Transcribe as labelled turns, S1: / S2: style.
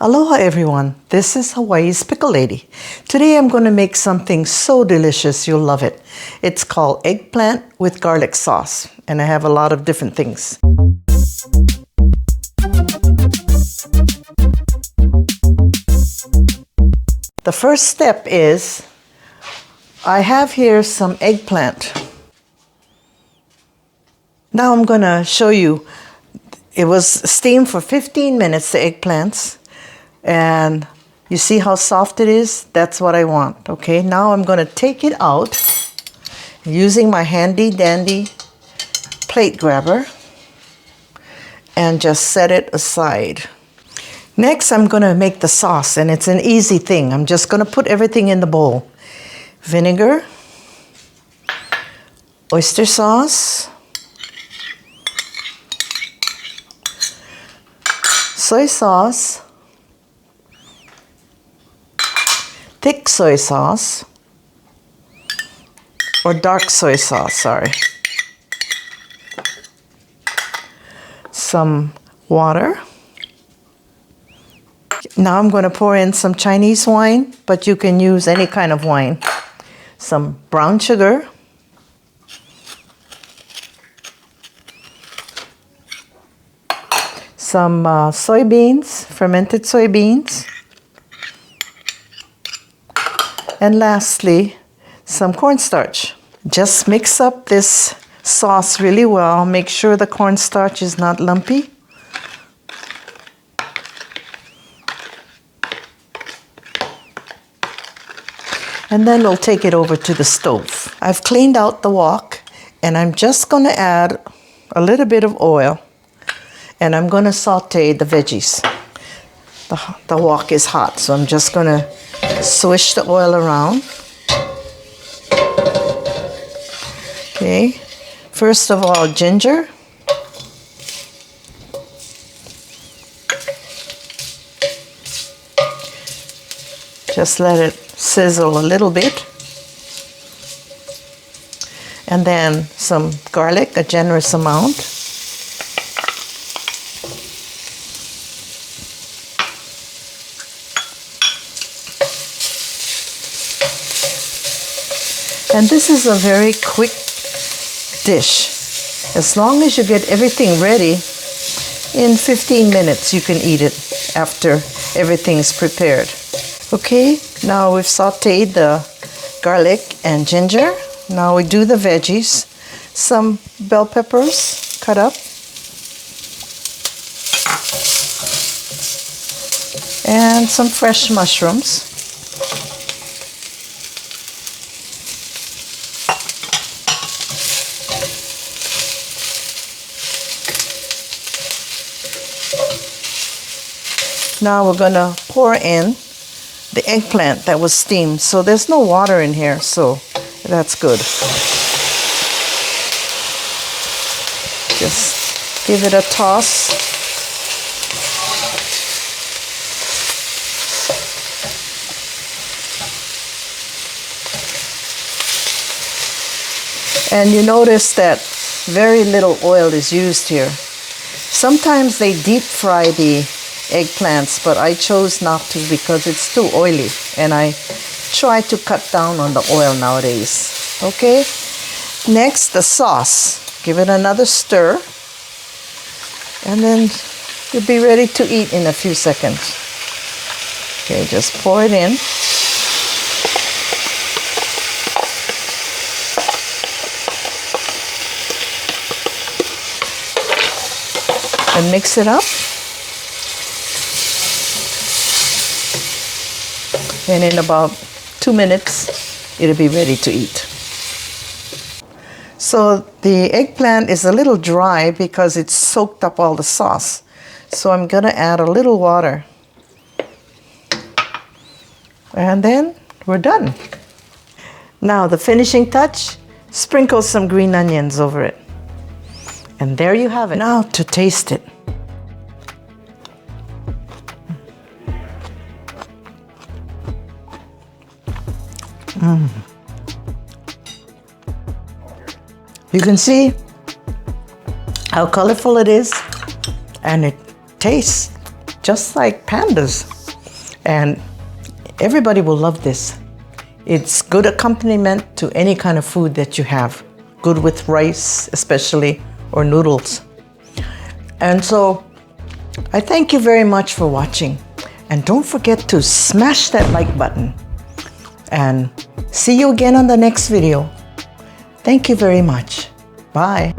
S1: Aloha everyone, this is Hawaii's Pickle Lady. Today I'm going to make something so delicious you'll love it. It's called eggplant with garlic sauce, and I have a lot of different things. The first step is, I have here some eggplant. Now I'm going to show you, it was steamed for 15 minutes, the eggplants. And you see how soft it is? That's what I want. Okay, now I'm going to take it out using my handy dandy plate grabber and just set it aside. Next, I'm going to make the sauce, and it's an easy thing. I'm just going to put everything in the bowl. Vinegar, oyster sauce, soy sauce, thick soy sauce, or dark soy sauce, sorry. Some water. Now I'm going to pour in some Chinese wine, but you can use any kind of wine. Some brown sugar. Some soybeans, fermented soybeans. And lastly, some cornstarch. Just mix up this sauce really well. Make sure the cornstarch is not lumpy. And then we'll take it over to the stove. I've cleaned out the wok, and I'm just going to add a little bit of oil, and I'm going to saute the veggies. The wok is hot, so I'm just going to swish the oil around. Okay, first of all, ginger. Just let it sizzle a little bit. And then some garlic, a generous amount. And this is a very quick dish. As long as you get everything ready, in 15 minutes you can eat it after everything's prepared. Okay, now we've sauteed the garlic and ginger. Now we do the veggies. Some bell peppers cut up. And some fresh mushrooms. Now we're going to pour in the eggplant that was steamed. So there's no water in here, so that's good. Just give it a toss. And you notice that very little oil is used here. Sometimes they deep fry the eggplants, but I chose not to because it's too oily, and I try to cut down on the oil nowadays. Okay, next the sauce. Give it another stir, and then you'll be ready to eat in a few seconds. Okay, just pour it in. And mix it up. And in about 2 minutes, it'll be ready to eat. So the eggplant is a little dry because it's soaked up all the sauce. So I'm going to add a little water. And then we're done. Now the finishing touch, sprinkle some green onions over it. And there you have it. Now to taste it. You can see how colorful it is, and it tastes just like pandas. And everybody will love this. It's good accompaniment to any kind of food that you have. Good with rice, especially, or noodles. And so I thank you very much for watching. And don't forget to smash that like button. And see you again on the next video. Thank you very much. Bye.